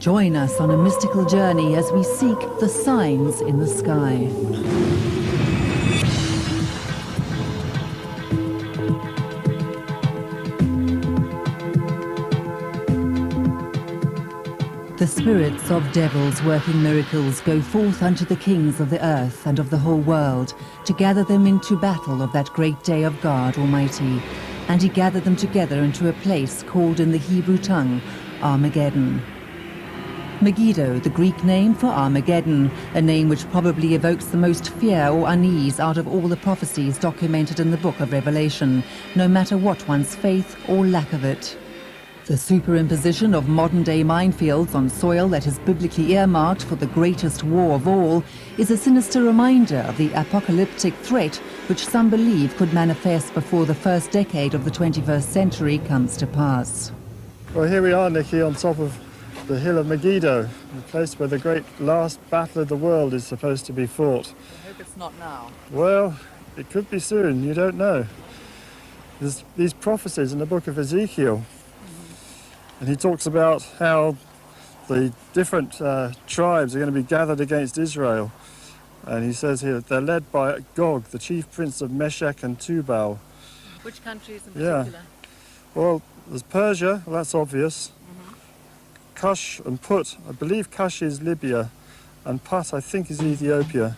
Join us on a mystical journey as we seek the signs in the sky. The spirits of devils working miracles go forth unto the kings of the earth and of the whole world, to gather them into battle of that great day of God Almighty. And he gathered them together into a place called in the Hebrew tongue Armageddon. Megiddo, the Greek name for Armageddon, a name which probably evokes the most fear or unease out of all the prophecies documented in the book of Revelation, no matter what one's faith or lack of it. The superimposition of modern-day minefields on soil that is biblically earmarked for the greatest war of all is a sinister reminder of the apocalyptic threat which some believe could manifest before the first decade of the 21st century comes to pass. Well, here we are, Nikki, on top of the hill of Megiddo, the place where the great last battle of the world is supposed to be fought. I hope it's not now. Well, it could be soon, you don't know. There's these prophecies in the book of Ezekiel. And he talks about how the different tribes are going to be gathered against Israel. And he says here they're led by Gog, the chief prince of Meshech and Tubal. Which countries in particular? Yeah. Well, there's Persia, well, that's obvious. Cush and Put, I believe Cush is Libya, and Put, I think, is Ethiopia.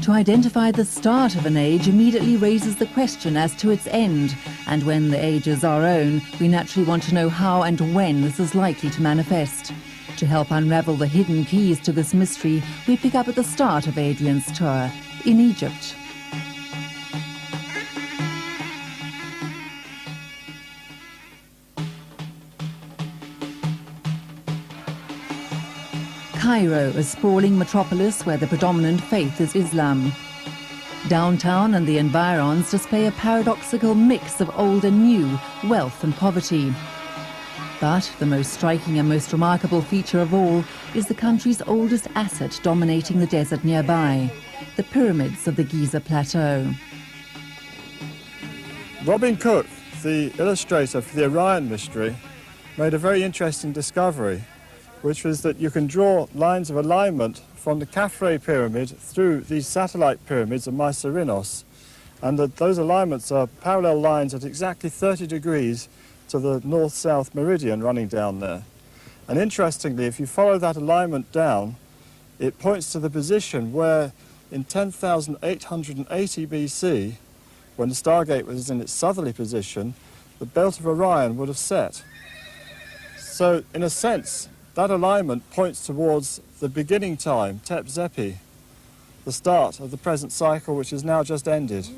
To identify the start of an age immediately raises the question as to its end, and when the age is our own, we naturally want to know how and when this is likely to manifest. To help unravel the hidden keys to this mystery, we pick up at the start of Adrian's tour, in Egypt. Cairo, a sprawling metropolis where the predominant faith is Islam. Downtown and the environs display a paradoxical mix of old and new, wealth and poverty. But the most striking and most remarkable feature of all is the country's oldest asset dominating the desert nearby, the pyramids of the Giza Plateau. Robin Cook, the illustrator for the Orion mystery, made a very interesting discovery, which was that you can draw lines of alignment from the Khafre pyramid through these satellite pyramids of Mycerinos, and that those alignments are parallel lines at exactly 30 degrees to the north-south meridian running down there. And interestingly, if you follow that alignment down, it points to the position where in 10,880 BC, when the Stargate was in its southerly position, the belt of Orion would have set. So, in a sense, that alignment points towards the beginning time, Tep Zepi, the start of the present cycle, which has now just ended.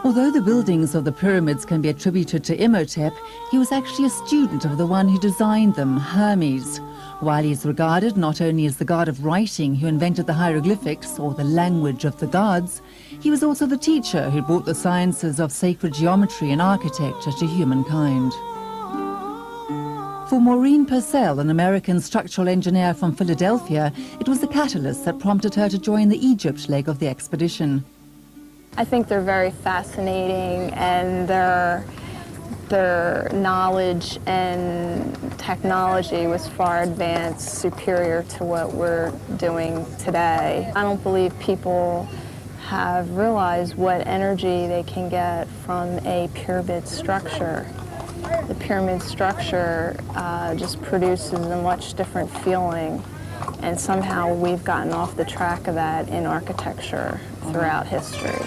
Although the buildings of the pyramids can be attributed to Imhotep, he was actually a student of the one who designed them, Hermes. While he is regarded not only as the god of writing who invented the hieroglyphics, or the language of the gods, he was also the teacher who brought the sciences of sacred geometry and architecture to humankind. For Maureen Purcell, an American structural engineer from Philadelphia, it was the catalyst that prompted her to join the Egypt leg of the expedition. I think they're very fascinating, and their knowledge and technology was far advanced, superior to what we're doing today. I don't believe people have realized what energy they can get from a pyramid structure. The pyramid structure just produces a much different feeling, and somehow we've gotten off the track of that in architecture throughout history.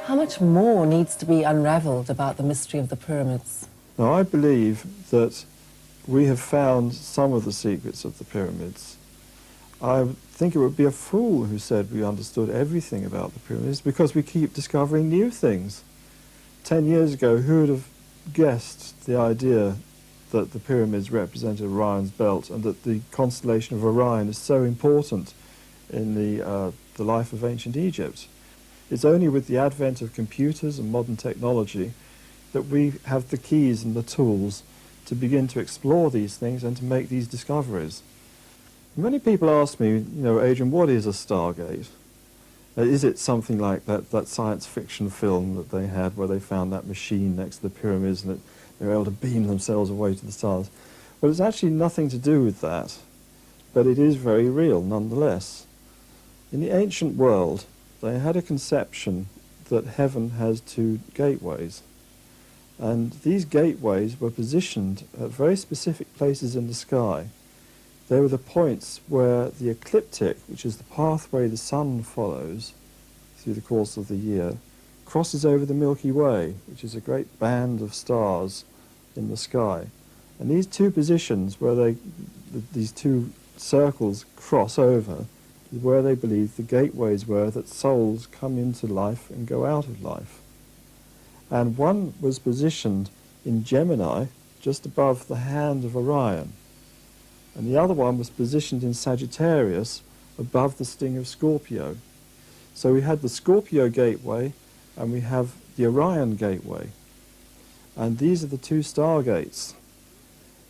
How much more needs to be unraveled about the mystery of the pyramids? Now, I believe that we have found some of the secrets of the pyramids. I think it would be a fool who said we understood everything about the pyramids, because we keep discovering new things. 10 years ago, who would have guessed the idea that the pyramids represented Orion's belt, and that the constellation of Orion is so important in the life of ancient Egypt? It's only with the advent of computers and modern technology that we have the keys and the tools to begin to explore these things and to make these discoveries. Many people ask me, Adrian, what is a Stargate? Is it something like that science fiction film that they had where they found that machine next to the pyramids and they were able to beam themselves away to the stars? Well, it's actually nothing to do with that, but it is very real nonetheless. In the ancient world, they had a conception that heaven has two gateways. And these gateways were positioned at very specific places in the sky. They were the points where the ecliptic, which is the pathway the sun follows through the course of the year, crosses over the Milky Way, which is a great band of stars in the sky. And these two positions where these two circles cross over is where they believed the gateways were that souls come into life and go out of life. And one was positioned in Gemini, just above the hand of Orion. And the other one was positioned in Sagittarius, above the sting of Scorpio. So we had the Scorpio gateway, and we have the Orion gateway. And these are the two stargates.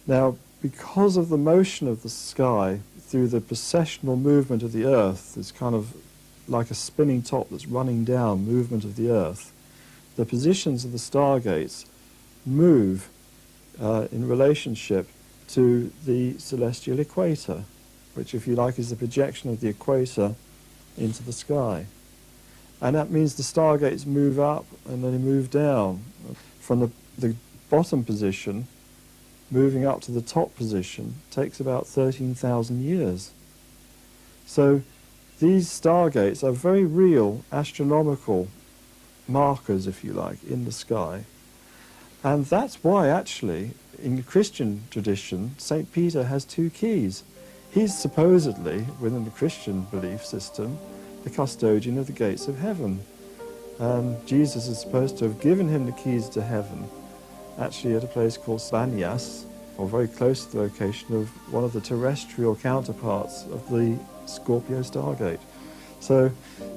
Now, because of the motion of the sky through the precessional movement of the Earth, it's kind of like a spinning top that's running down movement of the Earth, the positions of the stargates move in relationship to the celestial equator, which, if you like, is the projection of the equator into the sky. And that means the stargates move up and then they move down. From the bottom position, moving up to the top position, takes about 13,000 years. So these stargates are very real astronomical markers, if you like, in the sky. And that's why, actually, in the Christian tradition, St. Peter has two keys. He's supposedly, within the Christian belief system, the custodian of the gates of heaven. Jesus is supposed to have given him the keys to heaven, actually at a place called Banyas, or very close to the location of one of the terrestrial counterparts of the Scorpio Stargate. So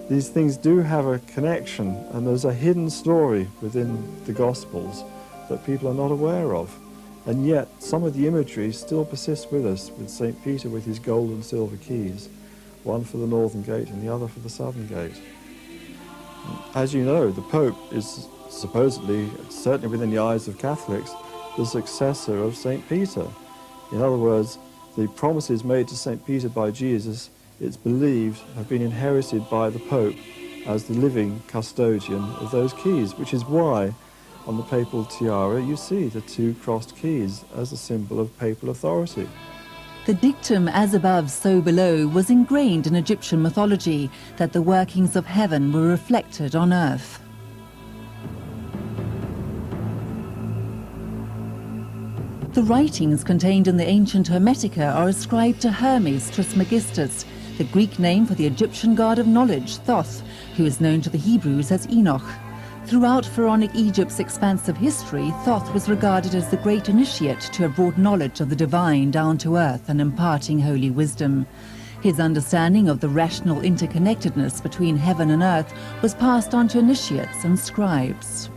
these things do have a connection, and there's a hidden story within the Gospels that people are not aware of. And yet some of the imagery still persists with us, with St. Peter with his gold and silver keys, one for the northern gate and the other for the southern gate. As you know, the Pope is supposedly, certainly within the eyes of Catholics, the successor of St. Peter. In other words, the promises made to St. Peter by Jesus, it's believed, have been inherited by the Pope as the living custodian of those keys, which is why on the papal tiara you see the two crossed keys as a symbol of papal authority. The dictum, as above, so below, was ingrained in Egyptian mythology, that the workings of heaven were reflected on earth. The writings contained in the ancient Hermetica are ascribed to Hermes Trismegistus, the Greek name for the Egyptian god of knowledge, Thoth, who is known to the Hebrews as Enoch. Throughout pharaonic Egypt's expansive history, Thoth was regarded as the great initiate to have brought knowledge of the divine down to earth and imparting holy wisdom. His understanding of the rational interconnectedness between heaven and earth was passed on to initiates and scribes.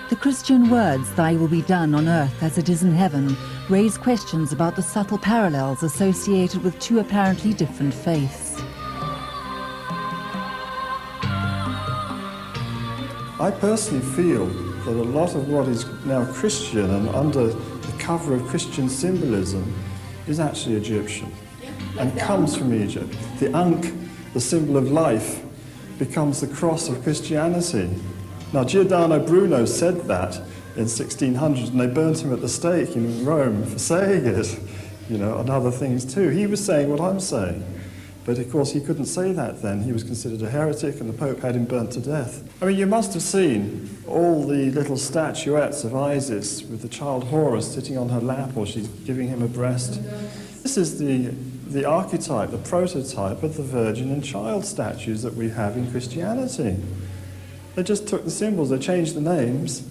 The Christian words, "Thy will be done on earth as it is in heaven," raise questions about the subtle parallels associated with two apparently different faiths. I personally feel that a lot of what is now Christian and under the cover of Christian symbolism is actually Egyptian and comes from Egypt. The Ankh, the symbol of life, becomes the cross of Christianity. Now, Giordano Bruno said that in 1600, and they burnt him at the stake in Rome for saying it, and other things too. He was saying what I'm saying, but of course he couldn't say that then. He was considered a heretic, and the Pope had him burnt to death. I mean, you must have seen all the little statuettes of Isis with the child Horus sitting on her lap, or she's giving him a breast. This is the archetype, the prototype of the Virgin and Child statues that we have in Christianity. They just took the symbols, they changed the names.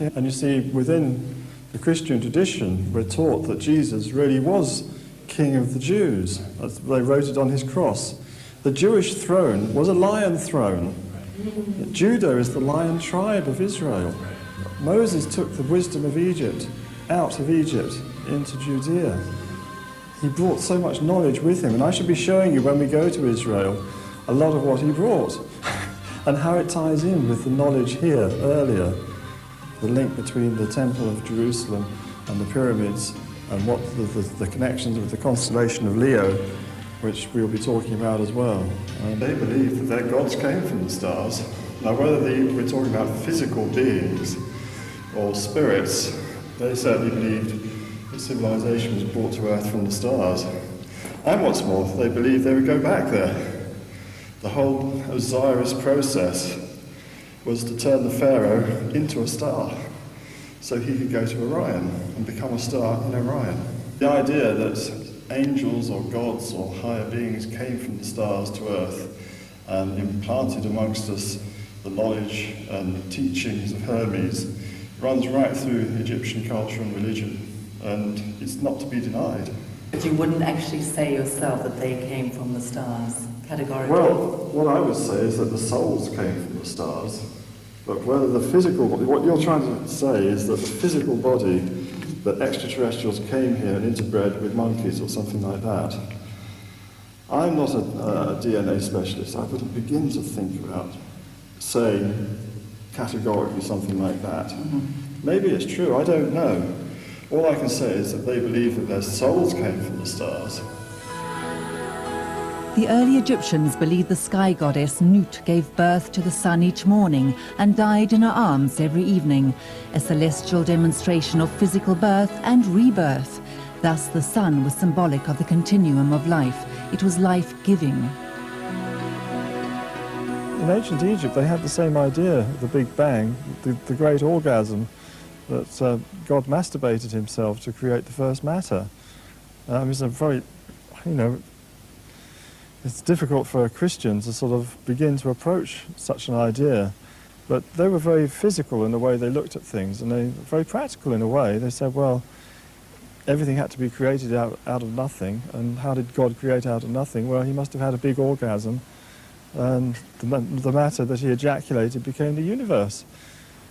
And you see, within the Christian tradition, we're taught that Jesus really was King of the Jews. They wrote it on his cross. The Jewish throne was a lion throne. Judah is the lion tribe of Israel. Moses took the wisdom of Egypt out of Egypt into Judea. He brought so much knowledge with him, and I should be showing you when we go to Israel a lot of what he brought and how it ties in with the knowledge here earlier, the link between the Temple of Jerusalem and the pyramids, and what the connections with the constellation of Leo, which we'll be talking about as well. They believe that their gods came from the stars. Now, whether we're talking about physical beings or spirits, they certainly believed that civilization was brought to Earth from the stars. And what's more, they believed they would go back there. The whole Osiris process was to turn the pharaoh into a star, so he could go to Orion and become a star in Orion. The idea that angels or gods or higher beings came from the stars to Earth and implanted amongst us the knowledge and teachings of Hermes runs right through Egyptian culture and religion, and it's not to be denied. But you wouldn't actually say yourself that they came from the stars, categorically? Well, what I would say is that the souls came from the stars. But whether the physical body, what you're trying to say is that the physical body, that extraterrestrials came here and interbred with monkeys or something like that. I'm not a DNA specialist. I wouldn't begin to think about saying categorically something like that. Mm-hmm. Maybe it's true, I don't know. All I can say is that they believe that their souls came from the stars. The early Egyptians believed the sky goddess Nut gave birth to the sun each morning and died in her arms every evening, a celestial demonstration of physical birth and rebirth. Thus the sun was symbolic of the continuum of life. It was life-giving. In ancient Egypt, they had the same idea, the Big Bang, the great orgasm, that God masturbated himself to create the first matter. It's a very, it's difficult for a Christian to sort of begin to approach such an idea, but they were very physical in the way they looked at things, and they were very practical in a way. They said, well, everything had to be created out of nothing, and how did God create out of nothing? Well, he must have had a big orgasm, and the matter that he ejaculated became the universe,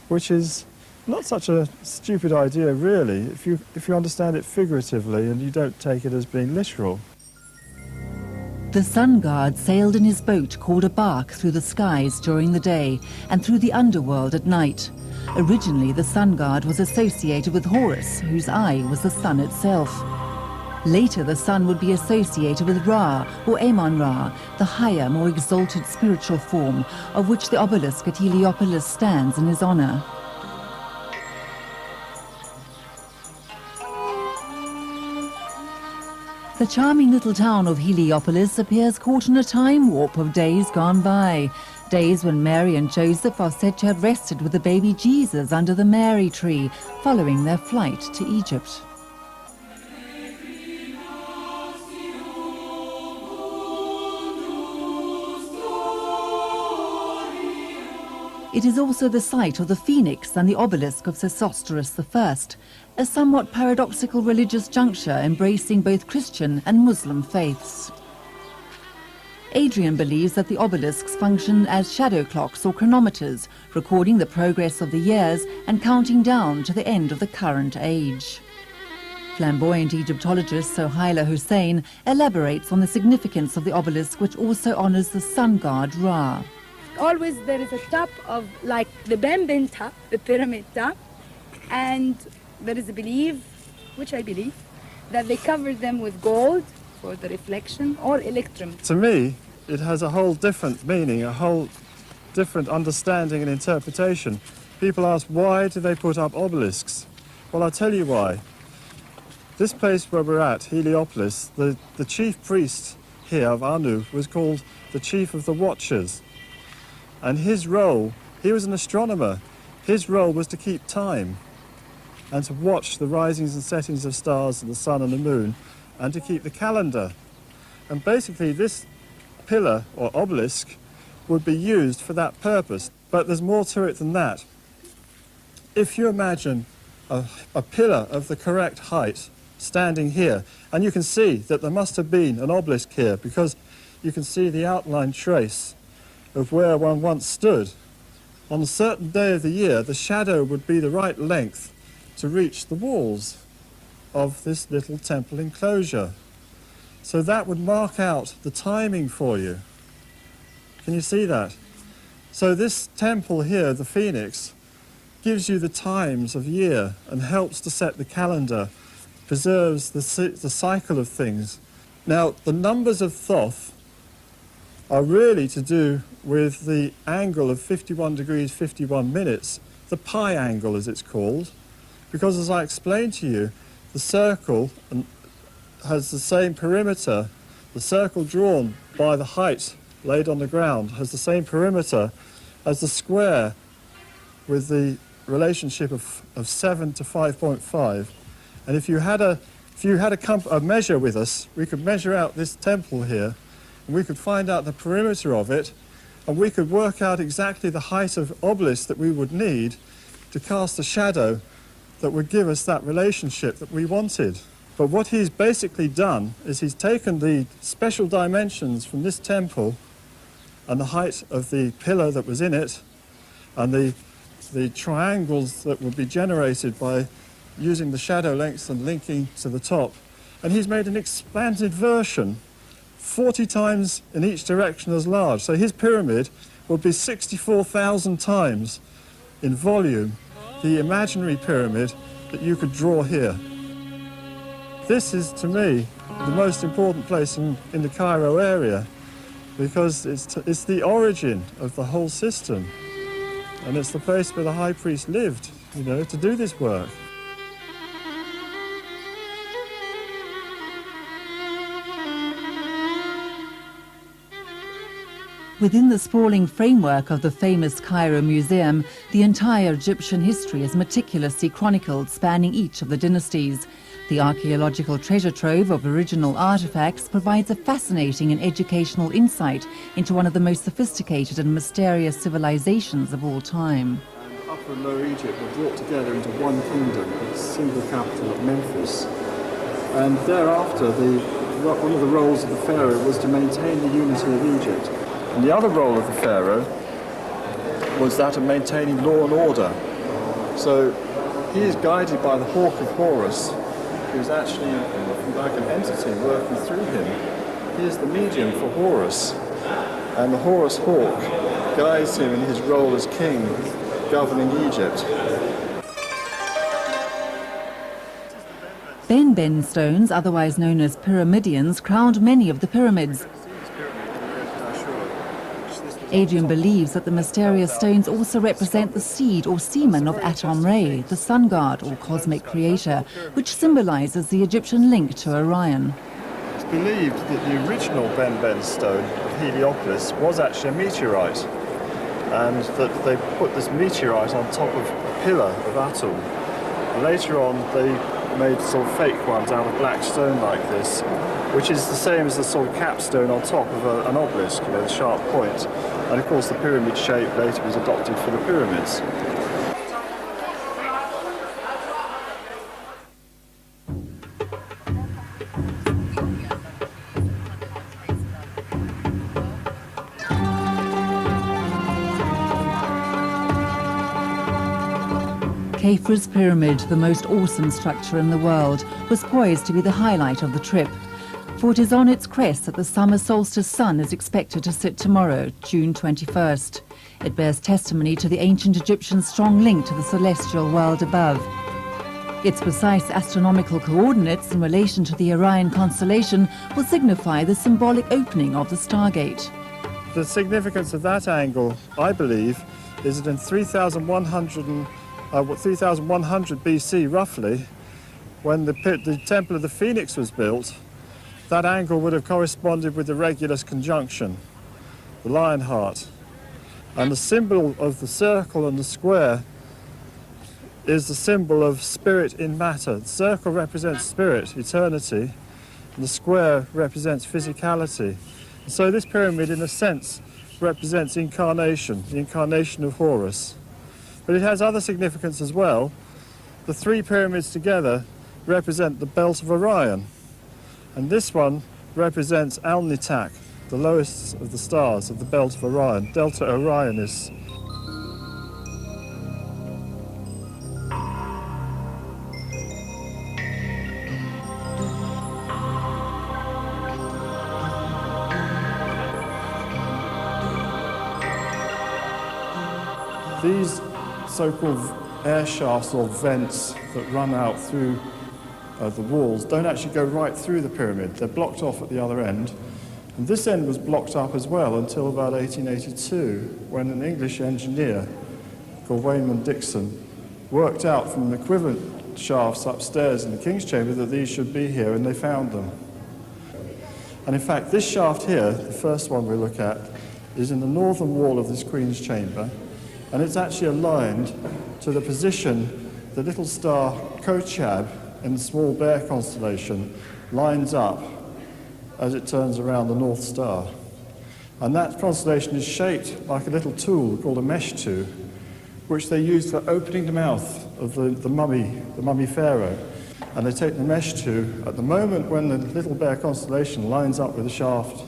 which is not such a stupid idea, really, if you understand it figuratively and you don't take it as being literal. The sun god sailed in his boat called a bark through the skies during the day and through the underworld at night. Originally, the sun god was associated with Horus, whose eye was the sun itself. Later, the sun would be associated with Ra, or Amun-Ra, the higher, more exalted spiritual form, of which the obelisk at Heliopolis stands in his honor. The charming little town of Heliopolis appears caught in a time warp of days gone by. Days when Mary and Joseph are said to have rested with the baby Jesus under the Mary tree, following their flight to Egypt. It is also the site of the Phoenix and the obelisk of Sesostris I, a somewhat paradoxical religious juncture embracing both Christian and Muslim faiths. Adrian believes that the obelisks function as shadow clocks or chronometers, recording the progress of the years and counting down to the end of the current age. Flamboyant Egyptologist Sohaila Hussein elaborates on the significance of the obelisk, which also honors the sun god Ra. Always there is a top of, like the Bambin top, the pyramid top, and there is a belief, which I believe, that they cover them with gold for the reflection or electrum. To me, it has a whole different meaning, a whole different understanding and interpretation. People ask, why do they put up obelisks? Well, I'll tell you why. This place where we're at, Heliopolis, the chief priest here of Anu was called the Chief of the Watchers. And his role, he was an astronomer, his role was to keep time and to watch the risings and settings of stars and the sun and the moon and to keep the calendar. And basically this pillar or obelisk would be used for that purpose. But there's more to it than that. If you imagine a pillar of the correct height standing here, and you can see that there must have been an obelisk here because you can see the outline trace of where one once stood. on a certain day of the year, the shadow would be the right length to reach the walls of this little temple enclosure. So that would mark out the timing for you. Can you see that? So this temple here, the Phoenix, gives you the times of year and helps to set the calendar, preserves the cycle of things. Now, the numbers of Thoth are really to do with the angle of 51 degrees 51 minutes, the pi angle as it's called, because as I explained to you, the circle has the same perimeter. The circle drawn by the height laid on the ground has the same perimeter as the square with the relationship of 7 to 5.5. And if you had a measure with us, we could measure out this temple here, and we could find out the perimeter of it, and we could work out exactly the height of obelisk that we would need to cast a shadow that would give us that relationship that we wanted. But what he's basically done is he's taken the special dimensions from this temple and the height of the pillar that was in it and the triangles that would be generated by using the shadow lengths and linking to the top. And he's made an expanded version 40 times in each direction as large. So his pyramid would be 64,000 times in volume the imaginary pyramid that you could draw here. This is, to me, the most important place in the Cairo area because it's the origin of the whole system. And it's the place where the high priest lived, you know, to do this work. Within the sprawling framework of the famous Cairo Museum, the entire Egyptian history is meticulously chronicled, spanning each of the dynasties. The archaeological treasure trove of original artifacts provides a fascinating and educational insight into one of the most sophisticated and mysterious civilizations of all time. And Upper and Lower Egypt were brought together into one kingdom, the single capital of Memphis. And thereafter, one of the roles of the pharaoh was to maintain the unity of Egypt. And the other role of the pharaoh was that of maintaining law and order. So he is guided by the hawk of Horus, who is actually like an entity working through him. He is the medium for Horus, and the Horus hawk guides him in his role as king, governing Egypt. Ben stones, otherwise known as pyramidions, crowned many of the pyramids. Adrian believes that the mysterious stones also represent the seed or semen of Atum Re, the sun god or cosmic creator, which symbolizes the Egyptian link to Orion. It's believed that the original Ben stone of Heliopolis was actually a meteorite, and that they put this meteorite on top of a pillar of Atum. Later on, they made sort of fake ones out of black stone like this, which is the same as the sort of capstone on top of an obelisk, you know, the sharp point. And of course the pyramid shape later was adopted for the pyramids. Khafra's pyramid, the most awesome structure in the world, was poised to be the highlight of the trip. For it is on its crest that the summer solstice sun is expected to sit tomorrow, June 21st. It bears testimony to the ancient Egyptians' strong link to the celestial world above. Its precise astronomical coordinates in relation to the Orion constellation will signify the symbolic opening of the Stargate. The significance of that angle, I believe, is that in 3100 BC roughly, when the Temple of the Phoenix was built, that angle would have corresponded with the Regulus conjunction, the lion heart. And the symbol of the circle and the square is the symbol of spirit in matter. The circle represents spirit, eternity, and the square represents physicality. And so this pyramid, in a sense, represents incarnation, the incarnation of Horus. But it has other significance as well. The three pyramids together represent the belt of Orion. And this one represents Al-Nitak, the lowest of the stars of the belt of Orion, Delta Orionis. these so-called air shafts or vents that run out through the walls don't actually go right through the pyramid. They're blocked off at the other end. And this end was blocked up as well until about 1882, when an English engineer called Wayman Dixon worked out from the equivalent shafts upstairs in the King's Chamber that these should be here, and they found them. And in fact, this shaft here, the first one we look at, is in the northern wall of this Queen's Chamber, and it's actually aligned to the position the little star Kochab in the Small Bear constellation lines up as it turns around the North Star. And that constellation is shaped like a little tool called a mesh-tool, which they use for opening the mouth of the mummy pharaoh. And they take the mesh-tool at the moment when the Little Bear constellation lines up with the shaft,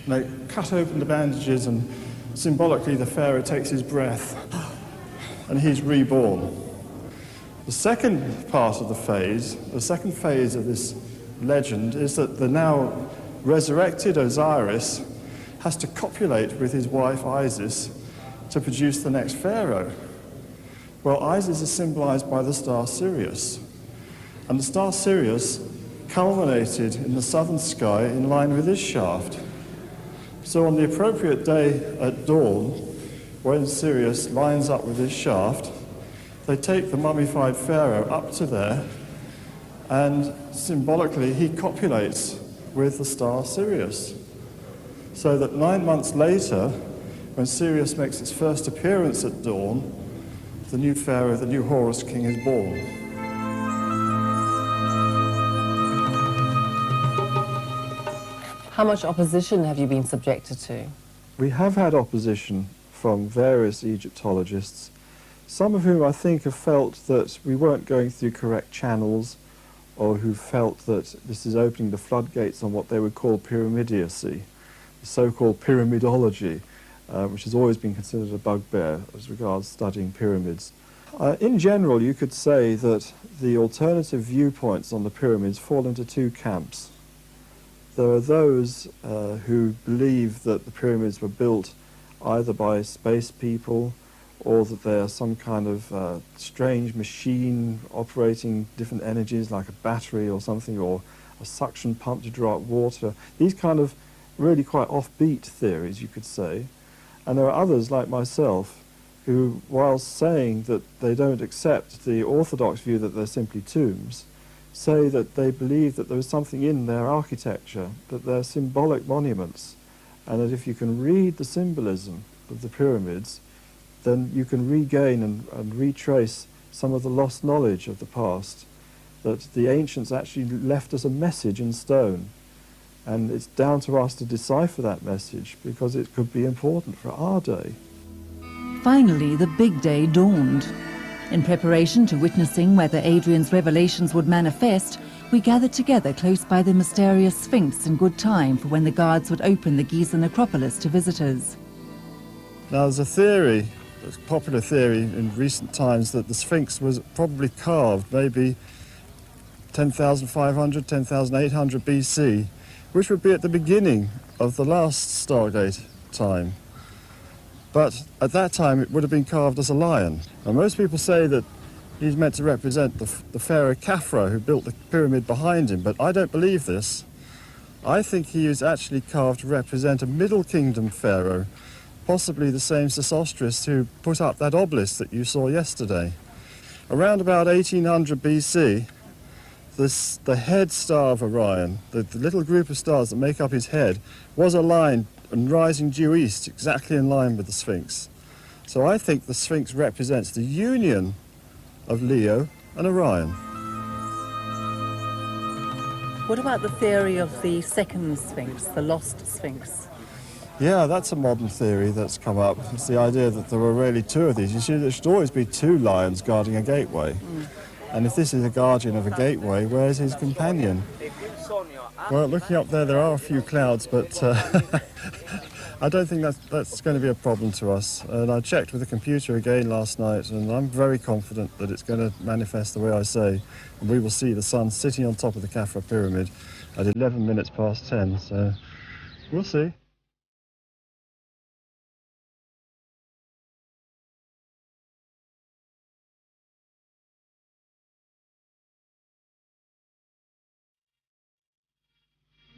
and they cut open the bandages, and symbolically the pharaoh takes his breath and he's reborn. The second part of the second phase of this legend is that the now resurrected Osiris has to copulate with his wife Isis to produce the next pharaoh. Well, Isis is symbolized by the star Sirius, and the star Sirius culminated in the southern sky in line with his shaft. So on the appropriate day at dawn, when Sirius lines up with his shaft, they take the mummified pharaoh up to there, and symbolically he copulates with the star Sirius. So that 9 months later, when Sirius makes its first appearance at dawn, the new pharaoh, the new Horus king, is born. How much opposition have you been subjected to? We have had opposition from various Egyptologists, some of whom I think have felt that we weren't going through correct channels, or who felt that this is opening the floodgates on what they would call pyramidiacy, the so-called pyramidology, which has always been considered a bugbear as regards studying pyramids. In general, you could say that the alternative viewpoints on the pyramids fall into two camps. There are those who believe that the pyramids were built either by space people, or that they are some kind of strange machine operating different energies like a battery or something, or a suction pump to draw up water. These kind of really quite offbeat theories, you could say. And there are others like myself who, while saying that they don't accept the orthodox view that they're simply tombs, say that they believe that there is something in their architecture, that they're symbolic monuments, and that if you can read the symbolism of the pyramids, then you can regain and retrace some of the lost knowledge of the past, that the ancients actually left us a message in stone, and it's down to us to decipher that message, because it could be important for our day. Finally, the big day dawned. In preparation to witnessing whether Adrian's revelations would manifest, we gathered together close by the mysterious Sphinx in good time for when the guards would open the Giza necropolis to visitors. Now, there's a theory, a popular theory in recent times, that the Sphinx was probably carved maybe 10,500, 10,800 BC, which would be at the beginning of the last Stargate time. But at that time it would have been carved as a lion. And most people say that he's meant to represent the pharaoh Khafra, who built the pyramid behind him, but I don't believe this. I think he is actually carved to represent a Middle Kingdom pharaoh, possibly the same Sesostris who put up that obelisk that you saw yesterday. Around about 1800 BC, the head star of Orion, the little group of stars that make up his head, was aligned and rising due east, exactly in line with the Sphinx. So I think the Sphinx represents the union of Leo and Orion. What about the theory of the second Sphinx, the lost Sphinx? Yeah, that's a modern theory that's come up. It's the idea that there were really two of these. You see, there should always be two lions guarding a gateway. And if this is a guardian of a gateway, where's his companion? Well, looking up there, there are a few clouds, but I don't think that's going to be a problem to us. And I checked with the computer again last night, and I'm very confident that it's going to manifest the way I say. And we will see the sun sitting on top of the Khafra pyramid at 11 minutes past 10, so we'll see.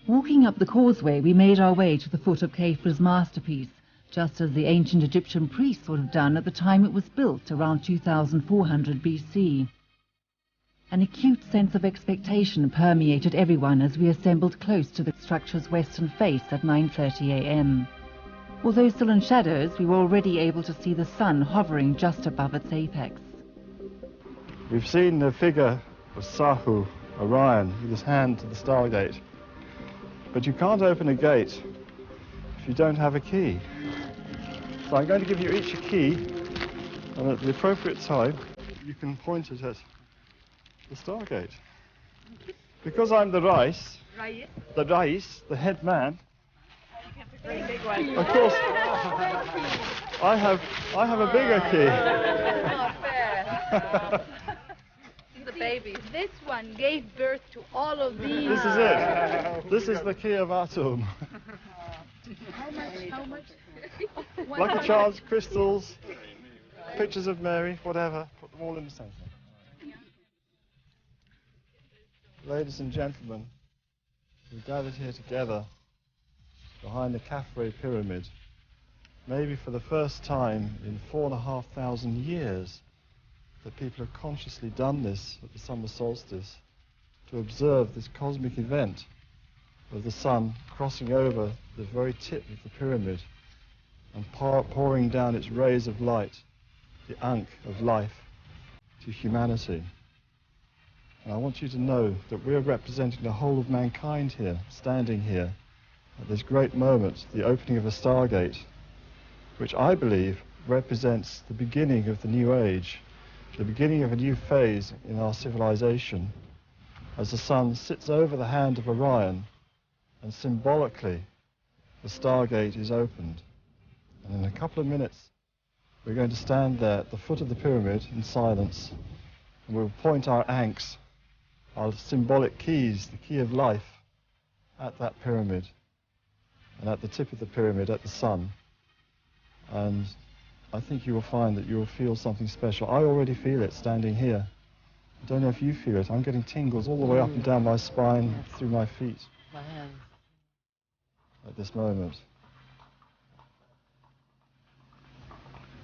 Walking up the causeway, we made our way to the foot of Khafra's masterpiece, just as the ancient Egyptian priests would have done at the time it was built around 2400 BC. An acute sense of expectation permeated everyone as we assembled close to the structure's western face at 9:30 a.m. Although still in shadows, we were already able to see the sun hovering just above its apex. We've seen the figure of Sahu, Orion, with his hand to the Stargate. But you can't open a gate if you don't have a key. So I'm going to give you each a key, and at the appropriate time, you can point it at the Stargate. Because I'm the Rais, the head man, of course, I have a bigger key. Not fair. The baby. This one gave birth to all of these. This is it. This is the key of Atum. How much? Lucky charms, crystals, pictures of Mary, whatever. Put them all in the centre. Ladies and gentlemen, we've gathered here together behind the Khafre pyramid, maybe for the first time in 4,500 years, that people have consciously done this at the summer solstice to observe this cosmic event of the sun crossing over the very tip of the pyramid and pouring down its rays of light, the Ankh of life, to humanity. And I want you to know that we're representing the whole of mankind here, standing here at this great moment, the opening of a Stargate, which I believe represents the beginning of the new age, the beginning of a new phase in our civilization, as the sun sits over the hand of Orion and symbolically the Stargate is opened. And in a couple of minutes we're going to stand there at the foot of the pyramid in silence, and we'll point our ankhs, our symbolic keys, the key of life, at that pyramid, and at the tip of the pyramid at the sun. And I think you will find that you will feel something special. I already feel it standing here. I don't know if you feel it. I'm getting tingles all the way up and down my spine, through my feet, My hands. at this moment.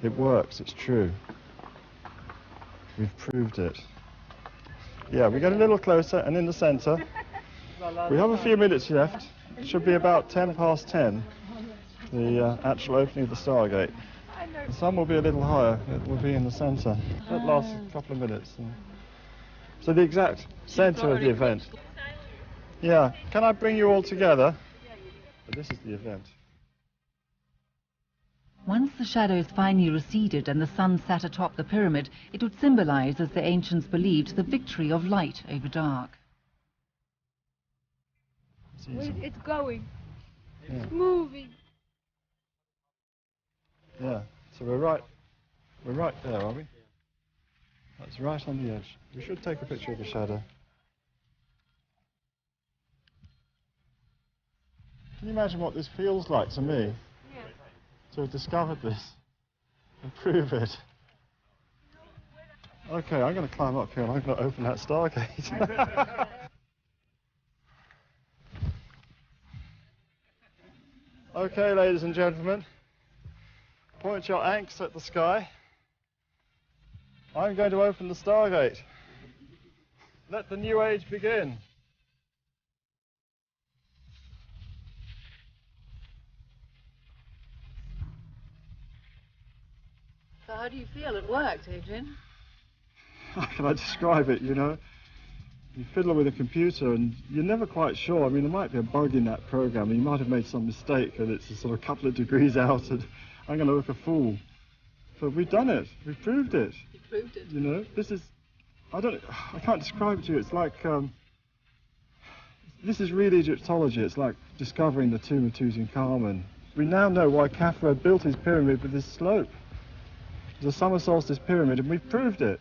It works, it's true. We've proved it. Yeah, we get a little closer and in the centre. We have a few minutes left. It should be about 10:10, the actual opening of the Stargate. The sun will be a little higher. It will be in the centre. That lasts a couple of minutes. So the exact centre of the event. Yeah, can I bring you all together? But this is the event. Once the shadows finally receded and the sun sat atop the pyramid, it would symbolize, as the ancients believed, the victory of light over dark. Wait, it's going. Yeah. It's moving. Yeah, so we're right there, are we? That's right on the edge. We should take a picture of the shadow. Can you imagine what this feels like to me? To have discovered this and prove it. Okay, I'm going to climb up here and I'm going to open that Stargate. Okay, ladies and gentlemen, point your ankhs at the sky. I'm going to open the Stargate. Let the new age begin. So how do you feel? It worked, Adrian. How can I describe it, you know? You fiddle with a computer and you're never quite sure. I mean, there might be a bug in that program and you might have made some mistake and it's a sort of couple of degrees out and I'm going to look a fool. But we've done it. We've proved it. You proved it. You know, this is... I can't describe it to you. It's like... this is real Egyptology. It's like discovering the tomb of Tutankhamun. We now know why Khafre built his pyramid with this slope. It's a summer solstice pyramid and we've proved it.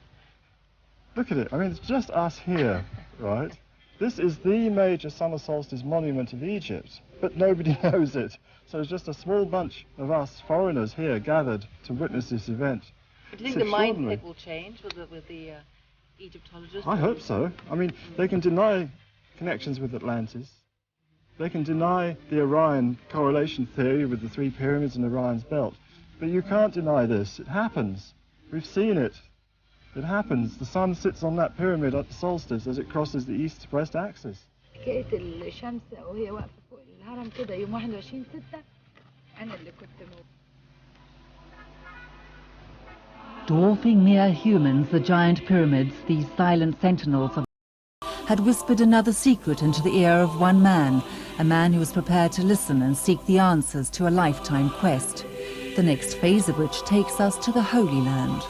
Look at it. I mean, it's just us here, right? This is the major summer solstice monument of Egypt, but nobody knows it. So it's just a small bunch of us foreigners here gathered to witness this event. But do you think the mindset will change with the Egyptologists? I hope so. I mean, they can deny connections with Atlantis. They can deny the Orion correlation theory with the three pyramids and Orion's belt. But you can't deny this. It happens. We've seen it. It happens. The sun sits on that pyramid at the solstice as it crosses the east-west axis. حكاية الشمس وهي واقفة فوق الهرم كده يوم 21/6 أنا اللي كنت Dwarfing mere humans, the giant pyramids, these silent sentinels of had whispered another secret into the ear of one man, a man who was prepared to listen and seek the answers to a lifetime quest, the next phase of which takes us to the Holy Land.